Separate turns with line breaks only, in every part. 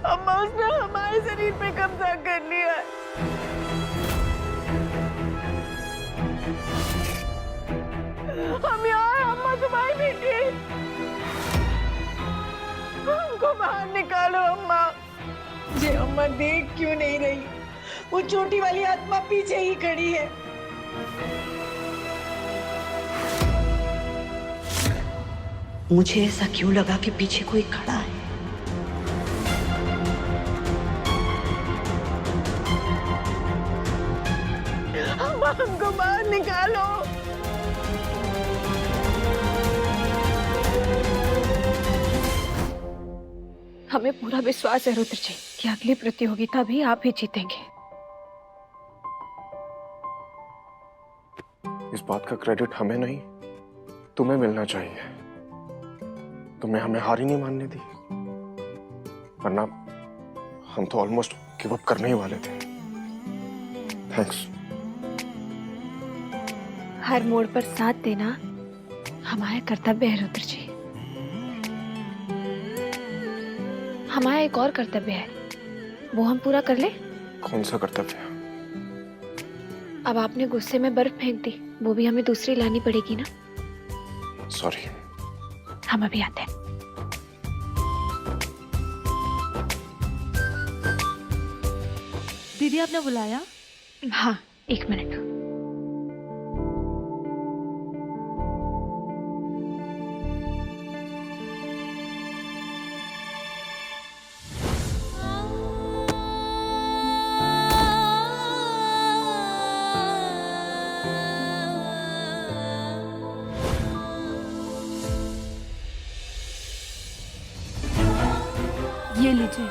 अम्मा उसने हमारे शरीर पे कब्जा कर लिया है। हम यहाँ हैं अम्मा, तुम्हारी बेटी। हमको बाहर निकालो अम्मा। ये अम्मा देख क्यों नहीं रही? वो छोटी वाली आत्मा पीछे ही खड़ी है।
मुझे ऐसा क्यों लगा कि पीछे कोई खड़ा है?
अम्मा हमको बाहर निकालो।
हमें पूरा विश्वास है रुद्र जी कि अगली प्रतियोगिता भी आप ही जीतेंगे।
इस बात का क्रेडिट हमें नहीं, तुम्हें मिलना चाहिए। तुमने हमें हार ही नहीं मानने दी, वरना हम तो ऑलमोस्ट गिव अप करने ही वाले थे। थैंक्स।
हर मोड़ पर साथ देना हमारा कर्तव्य है रुद्र जी। हमारा एक और कर्तव्य है, वो हम पूरा कर ले।
कौन सा कर्तव्य?
अब आपने गुस्से में बर्फ फेंक दी, वो भी हमें दूसरी लानी पड़ेगी ना।
सॉरी।
हम अभी आते हैं।
दीदी आपने बुलाया?
हाँ, 1 मिनट।
ये लीजिए।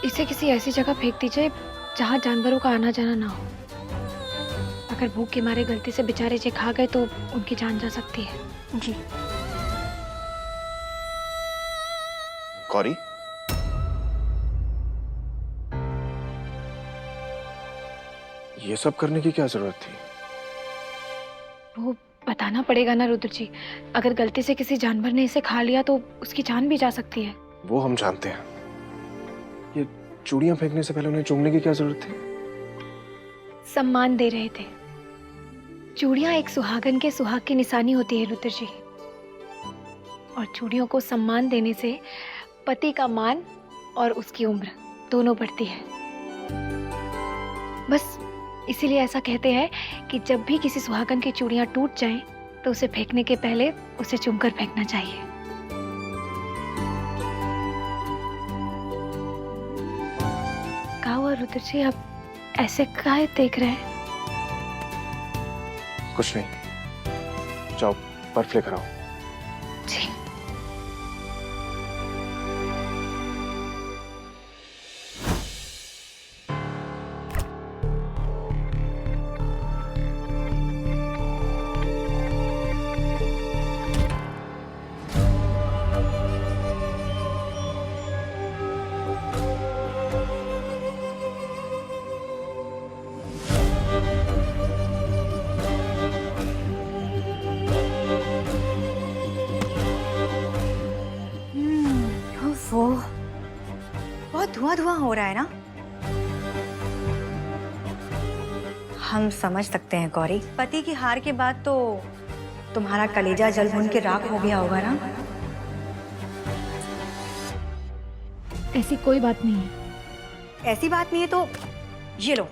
इसे किसी ऐसी जगह फेंक दीजिए जहाँ जानवरों का आना जाना ना हो। अगर भूख के मारे गलती से बेचारे जे खा गए तो उनकी जान जा सकती है।
जी।
गौरी, ये सब करने की क्या जरूरत थी?
वो बताना पड़ेगा ना रुद्र जी, अगर गलती से किसी जानवर ने इसे खा लिया तो उसकी जान भी जा सकती है।
वो हम जानते हैं। ये चूड़ियां फेंकने से पहले उन्हें चूमने की क्या जरूरत थी?
सम्मान दे रहे थे। चूड़ियां एक सुहागन के सुहाग की निशानी होती है रुद्र जी, और चूड़ियों को सम्मान देने से पति का मान और उसकी उम्र दोनों बढ़ती है। बस इसीलिए ऐसा कहते हैं कि जब भी किसी सुहागन की चूड़ियां टूट जाएं तो उसे फेंकने के पहले उसे चूमकर फेंकना चाहिए। क्या हुआ रुद्र जी, आप ऐसे काहे देख रहे हैं?
कुछ नहीं, जाओ बर्फ लेकर आओ।
जी।
वो बहुत धुआं धुआं हो रहा है ना। हम समझ सकते हैं गौरी, पति की हार के बाद तो तुम्हारा कलेजा जल भुन के राख हो गया होगा ना।
ऐसी कोई बात नहीं है।
ऐसी बात नहीं है तो ये लो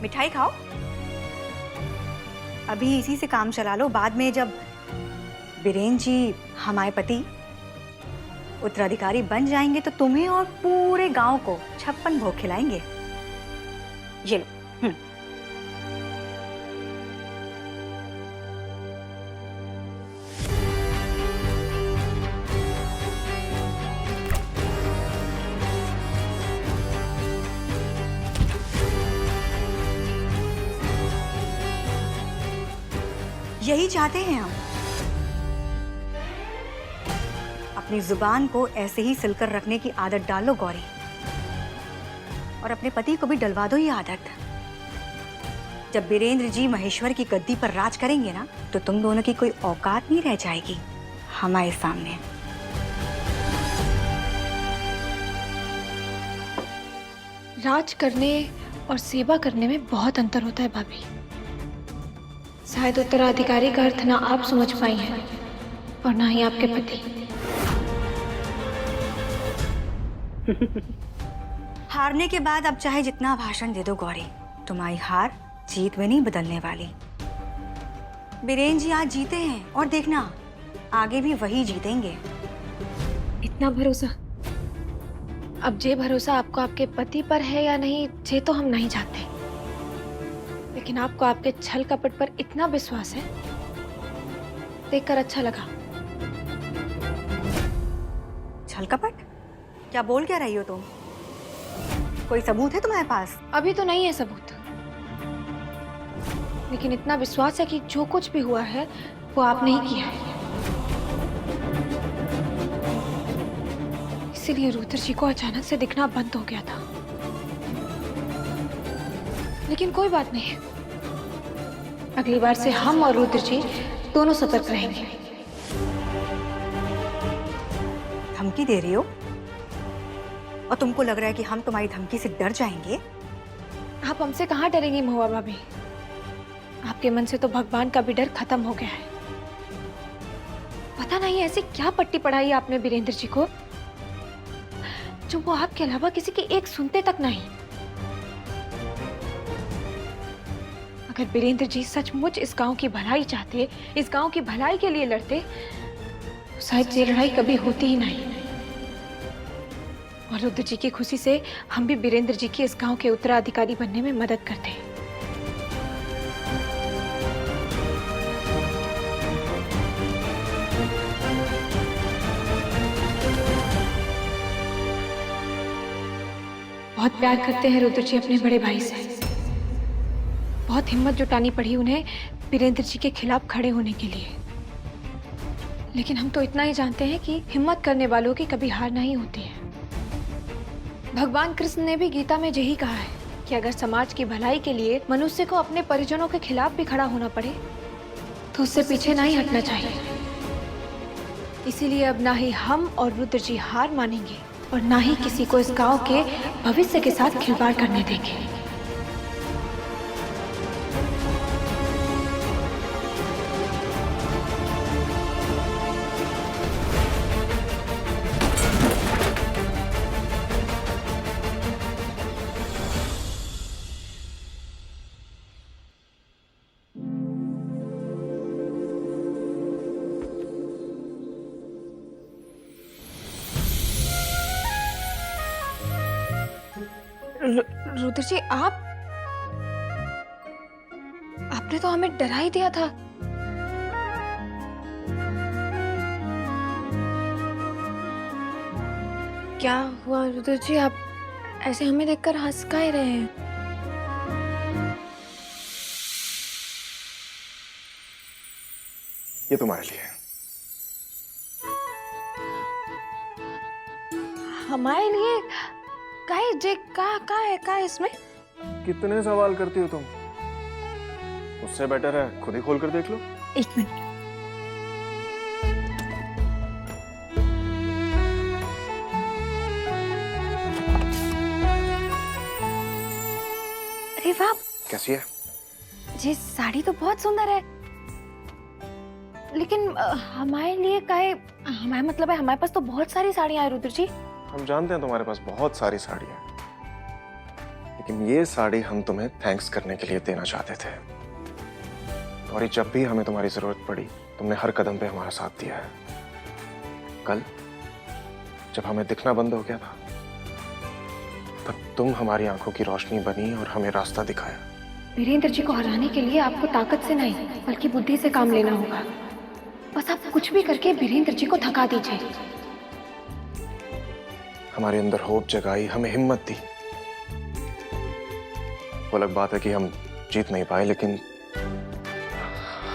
मिठाई खाओ, अभी इसी से काम चला लो। बाद में जब बीरेन्द्र जी हमारे पति उत्तराधिकारी बन जाएंगे तो तुम्हें और पूरे गांव को 56 भोग खिलाएंगे। ये लो। यही चाहते हैं हम। अपनी जुबान को ऐसे ही सिलकर रखने की आदत डालो गौरी, और अपने पति को भी डलवा दो ये आदत। जब बीरेन्द्र जी महेश्वर की गद्दी पर राज करेंगे ना, तो तुम दोनों की कोई औकात नहीं रह जाएगी हमारे सामने।
राज करने और सेवा करने में बहुत अंतर होता है भाभी। शायद उत्तराधिकारी का अर्थ ना आप समझ पाई हैं और ना ही आपके पति।
हारने के बाद अब चाहे जितना भाषण दे दो गौरी, तुम्हारी हार जीत में नहीं बदलने वाली। बीरेन जी आज जीते हैं और देखना आगे भी वही जीतेंगे।
इतना भरोसा? अब जे भरोसा आपको आपके पति पर है या नहीं, जे तो हम नहीं जानते, लेकिन आपको आपके छल कपट पर इतना विश्वास है, देखकर अच्छा लगा।
छल कपट? क्या बोल क्या रही हो तुम? कोई सबूत है तुम्हारे पास?
अभी तो नहीं है सबूत, लेकिन इतना विश्वास है कि जो कुछ भी हुआ है वो आपने ही किया है। इसीलिए रुद्र जी को अचानक से दिखना बंद हो गया था। लेकिन कोई बात नहीं, अगली बार से हम और रुद्र जी दोनों सतर्क रहेंगे।
धमकी दे रही हो? और तुमको लग रहा है कि हम तुम्हारी धमकी से डर जाएंगे?
आप हमसे कहाँ डरेंगी महुआ भाभी? आपके मन से तो भगवान का भी डर खत्म हो गया है। पता नहीं ऐसी क्या पट्टी पढ़ाई आपने बीरेंद्र जी को, जो वो आपके अलावा किसी की एक सुनते तक नहीं। अगर बीरेंद्र जी सचमुच इस गांव की भलाई चाहते, इस गांव की भलाई के लिए लड़ते, तो शायद ये लड़ाई कभी होती ही नहीं। और रुद्र जी की खुशी से हम भी बीरेंद्र जी की इस गांव के उत्तराधिकारी बनने में मदद करते। बहुत प्यार करते हैं रुद्र जी अपने बड़े भाई से। बहुत हिम्मत जुटानी पड़ी उन्हें बीरेंद्र जी के खिलाफ खड़े होने के लिए। लेकिन हम तो इतना ही जानते हैं कि हिम्मत करने वालों की कभी हार नहीं होती है। भगवान कृष्ण ने भी गीता में यही कहा है कि अगर समाज की भलाई के लिए मनुष्य को अपने परिजनों के खिलाफ भी खड़ा होना पड़े तो उससे पीछे नहीं हटना चाहिए। इसीलिए अब ना ही हम और रुद्र जी हार मानेंगे और ना ही किसी को इस गांव के भविष्य के साथ खिलवाड़ करने देंगे। रुद्र जी, आपने तो हमें डरा ही दिया था। क्या हुआ रुद्र जी, आप ऐसे हमें देखकर हंस का ही रहे हैं?
ये तुम्हारे लिए।
हमारे लिए? काहे जे का इसमें?
कितने सवाल करती हो तुम? उससे बेटर है खुद ही खोल कर देख लो।
एक मिनट। अरे वाह,
कैसी है?
ये साड़ी तो बहुत सुंदर है, लेकिन हमारे लिए काहे? हमारा मतलब है हमारे पास तो बहुत सारी साड़ियां हैं रुद्र जी।
हम जानते हैं तुम्हारे पास बहुत सारी साड़ियां, लेकिन ये साड़ी हम तुम्हें थैंक्स करने के लिए देना चाहते थे। और जब भी हमें तुम्हारी जरूरत पड़ी, तुमने हर कदम पे हमारा साथ दिया है। कल जब हमें दिखना बंद हो गया था, तब तुम हमारी आंखों की रोशनी बनी और हमें रास्ता दिखाया।
वीरेंद्र जी को हराने के लिए आपको ताकत से नहीं बल्कि बुद्धि से काम लेना होगा। बस आप कुछ भी करके वीरेंद्र जी को थका दीजिए।
हमारे अंदर होप जगाई, हमें हिम्मत दी। वो अलग बात है कि हम जीत नहीं पाए, लेकिन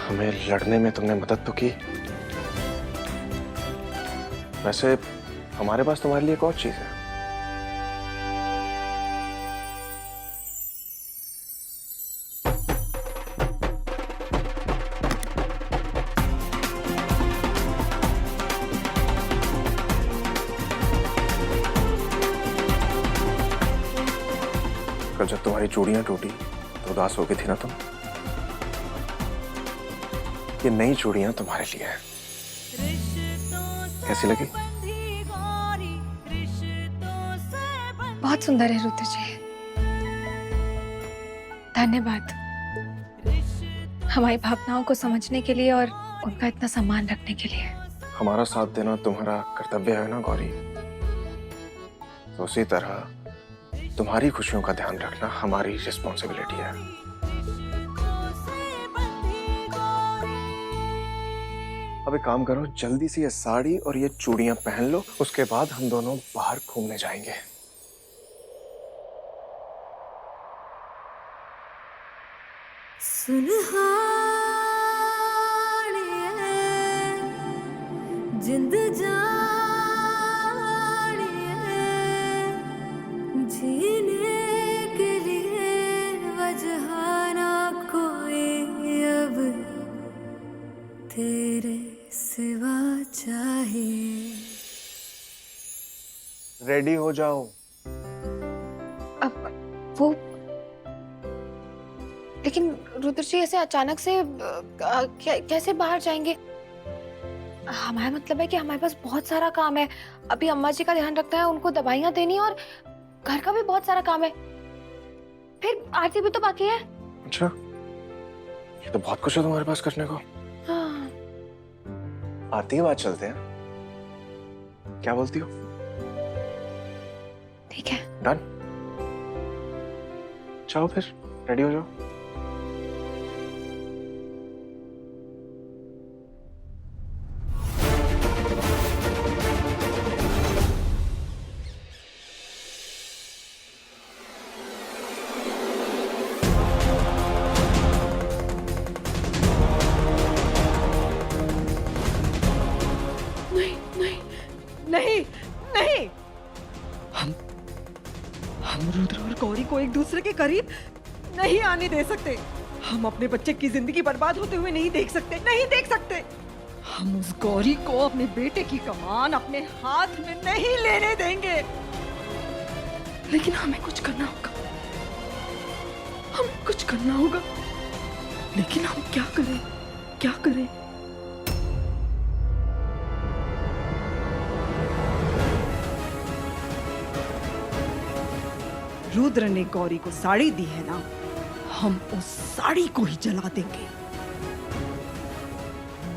हमें लड़ने में तुमने मदद तो की। वैसे हमारे पास तुम्हारे लिए एक और चीज है। कल जब तुम्हारी चूड़ियां टूटी तो उदास हो गई थी ना तुम। ये नई चूड़ियां तुम्हारे लिए हैं। कैसी लगी?
बहुत सुंदर है रुद्र जी, धन्यवाद हमारी भावनाओं को समझने के लिए और उनका इतना सम्मान रखने के लिए।
हमारा साथ देना तुम्हारा कर्तव्य है ना गौरी, तो उसी तरह तुम्हारी खुशियों का ध्यान रखना हमारी रिस्पॉन्सिबिलिटी है। अब एक काम करो, जल्दी से ये साड़ी और ये चूड़ियां पहन लो, उसके बाद हम दोनों बाहर घूमने जाएंगे।
जिंद जीने के लिए वजह ना कोई अब तेरे सिवा चाहिए।
रेडी हो जाओ।
अब वो लेकिन रुद्र जी ऐसे अचानक से कैसे बाहर जाएंगे? हमारा मतलब है कि हमारे पास बहुत सारा काम है। अभी अम्मा जी का ध्यान रखना है, उनको दवाइयाँ देनी और घर का भी बहुत सारा काम है। फिर आरती भी तो बाकी है।
अच्छा, ये तो बहुत कुछ है तुम्हारे पास करने को।
हाँ।
आरती के बाद चलते हैं, क्या बोलती हो?
ठीक है,
डन। जाओ फिर, रेडी हो जाओ।
नहीं नहीं, हम रुद्र और गौरी को एक दूसरे के करीब नहीं आने दे सकते। हम अपने बच्चे की जिंदगी बर्बाद होते हुए नहीं देख सकते, नहीं देख सकते। हम उस गौरी को अपने बेटे की कमान अपने हाथ में नहीं लेने देंगे। लेकिन हमें कुछ करना होगा, हमें कुछ करना होगा। लेकिन हम क्या करें, क्या करें? रुद्र ने गौरी को साड़ी दी है ना, हम उस साड़ी को ही जला देंगे।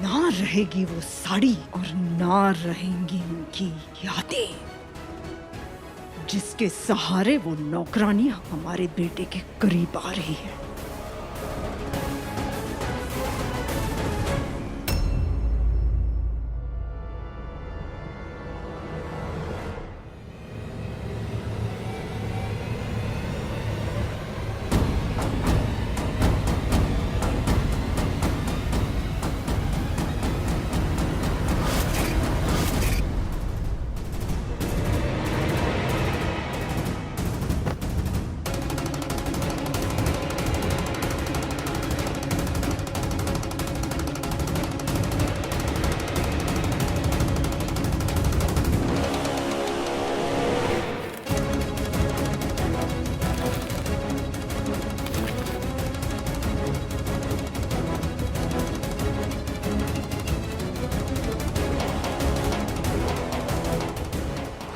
ना रहेगी वो साड़ी और ना रहेंगी उनकी यादें, जिसके सहारे वो नौकरानियां हमारे बेटे के करीब आ रही है।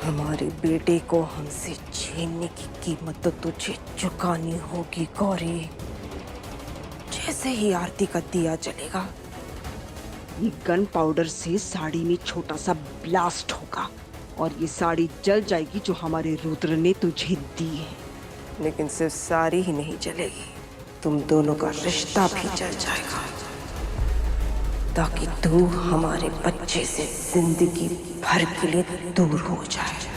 हमारे बेटे को हमसे छीनने की कीमत तो तुझे चुकानी होगी गौरी। जैसे ही आरती का दिया जलेगा,
ये गन पाउडर से साड़ी में छोटा सा ब्लास्ट होगा और ये साड़ी जल जाएगी जो हमारे रुद्र ने तुझे दी है।
लेकिन सिर्फ साड़ी ही नहीं जलेगी, तुम दोनों का रिश्ता भी जल जाएगा, ताकि तू हमारे बच्चे से जिंदगी भर के लिए दूर हो जाए।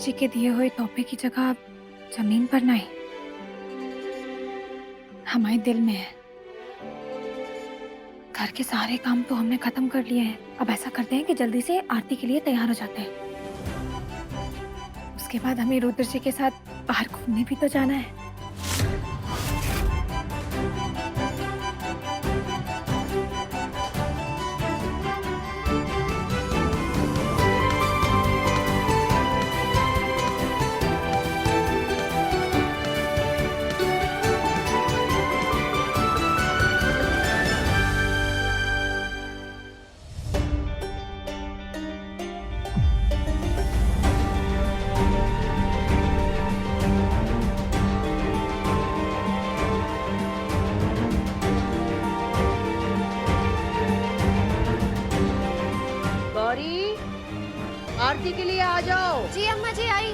जी के दिए हुए तोहफे की जगह जमीन पर नहीं, हमारे दिल में है। घर के सारे काम तो हमने खत्म कर लिए हैं। अब ऐसा करते हैं कि जल्दी से आरती के लिए तैयार हो जाते हैं। उसके बाद हमें रुद्र जी के साथ बाहर घूमने भी तो जाना है।
गौरी, आरती के लिए आ जाओ।
जी अम्मा जी आई।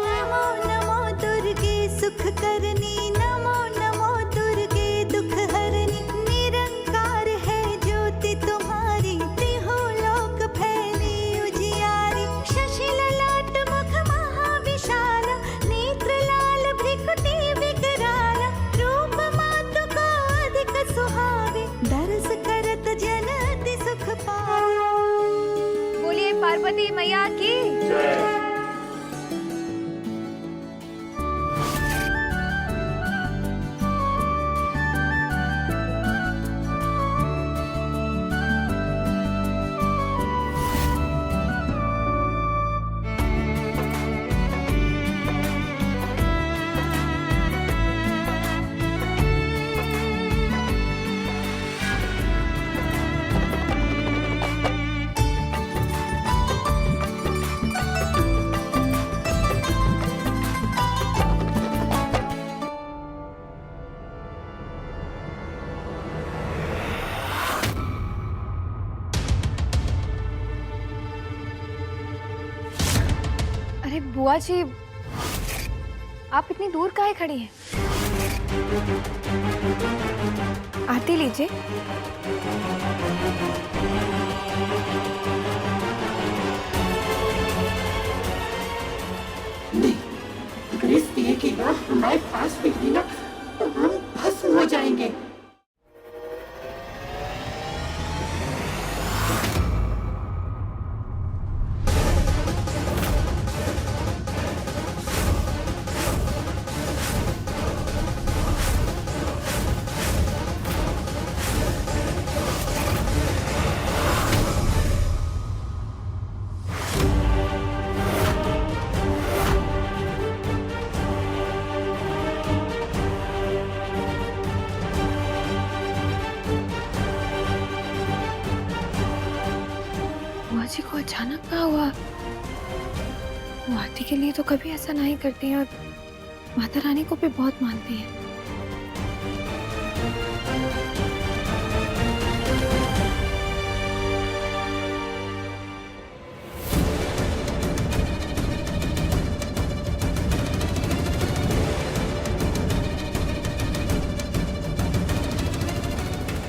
नमो नमो दुर्गे सुख करनी, नमो नमो दुर्गे दुख हरनी। निरंकार है ज्योति तुम्हारी, तिहु लोक फैली उजियारी। शशि ललाट मुख महाविशाल, नेत्र लाल भ्रिकुटी विकराल। रूप मातु को अधिक सुहावे, दरस करत जन अति सुख पावे।
बोलिए पार्वती मैया की। अरे बुआ जी, आप इतनी दूर काहे खड़ी हैं? आरती लीजिए।
नहीं, अगर इस दिए की राह हमारे पास बिगड़ी ना तो हम भस्म हो जाएंगे।
बुआ जी को अचानक क्या हुआ? वो आरती के लिए तो कभी ऐसा नहीं करती हैं और माता रानी को भी बहुत मानती हैं।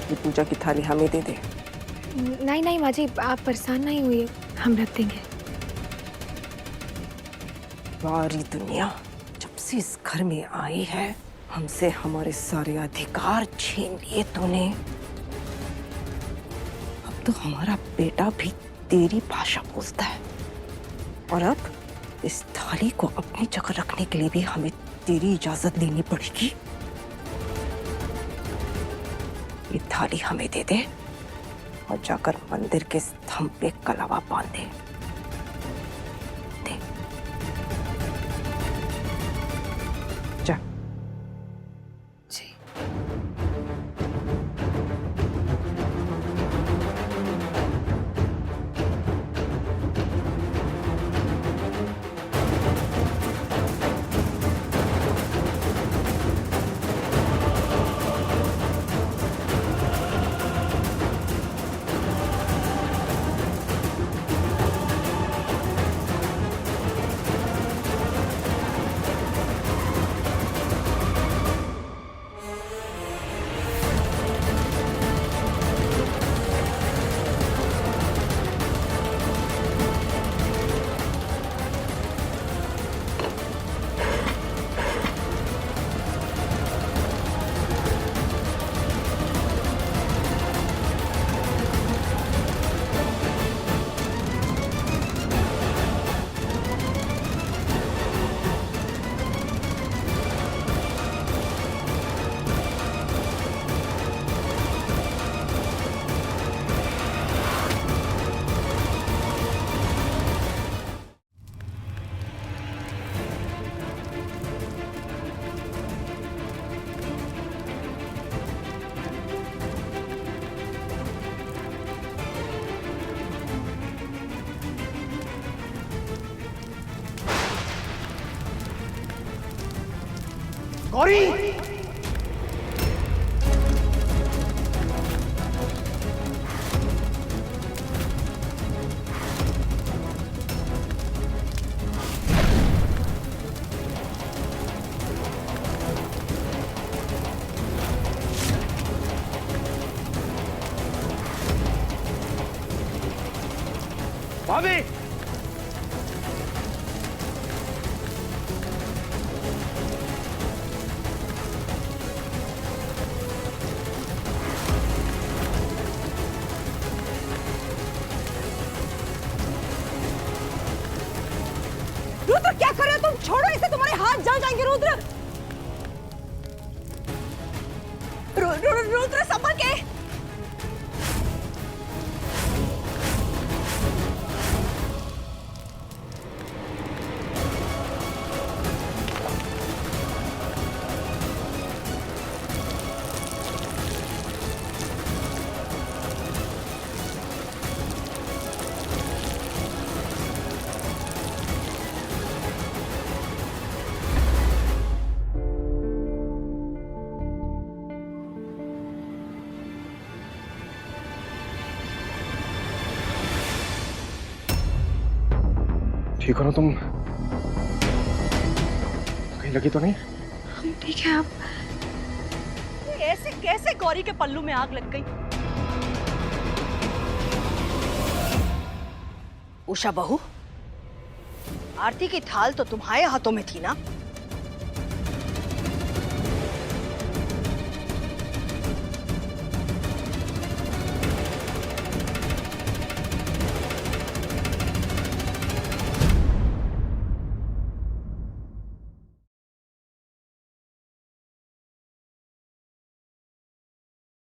ये पूजा की थाली हमें दे दे।
नहीं नहीं माँ जी, आप परेशान नहीं हुई, हम रख देंगे।
सारी दुनिया जब से इस घर में आई है, हमसे हमारे सारे अधिकार छीन लिए तूने। अब तो हमारा बेटा भी तेरी भाषा बोलता है, और अब इस थाली को अपनी जगह रखने के लिए भी हमें तेरी इजाजत लेनी पड़ेगी। ये थाली हमें दे दे और जाकर मंदिर के स्तंभ पे कलावा बांध दे। जा।
जी।
गौरी! भाभी!
रुद्र क्या कर रहे हो तुम? छोड़ो इसे, तुम्हारे हाथ जल जाएंगे। रुद्र रुद्र संभल के।
ठीक हो ना तुम? कहीं लगी तो नहीं?
हम ठीक है। आप
ऐसे कैसे गौरी के पल्लू में आग लग गई? उषा बहू, आरती की थाल तो तुम्हारे हाथों में थी ना?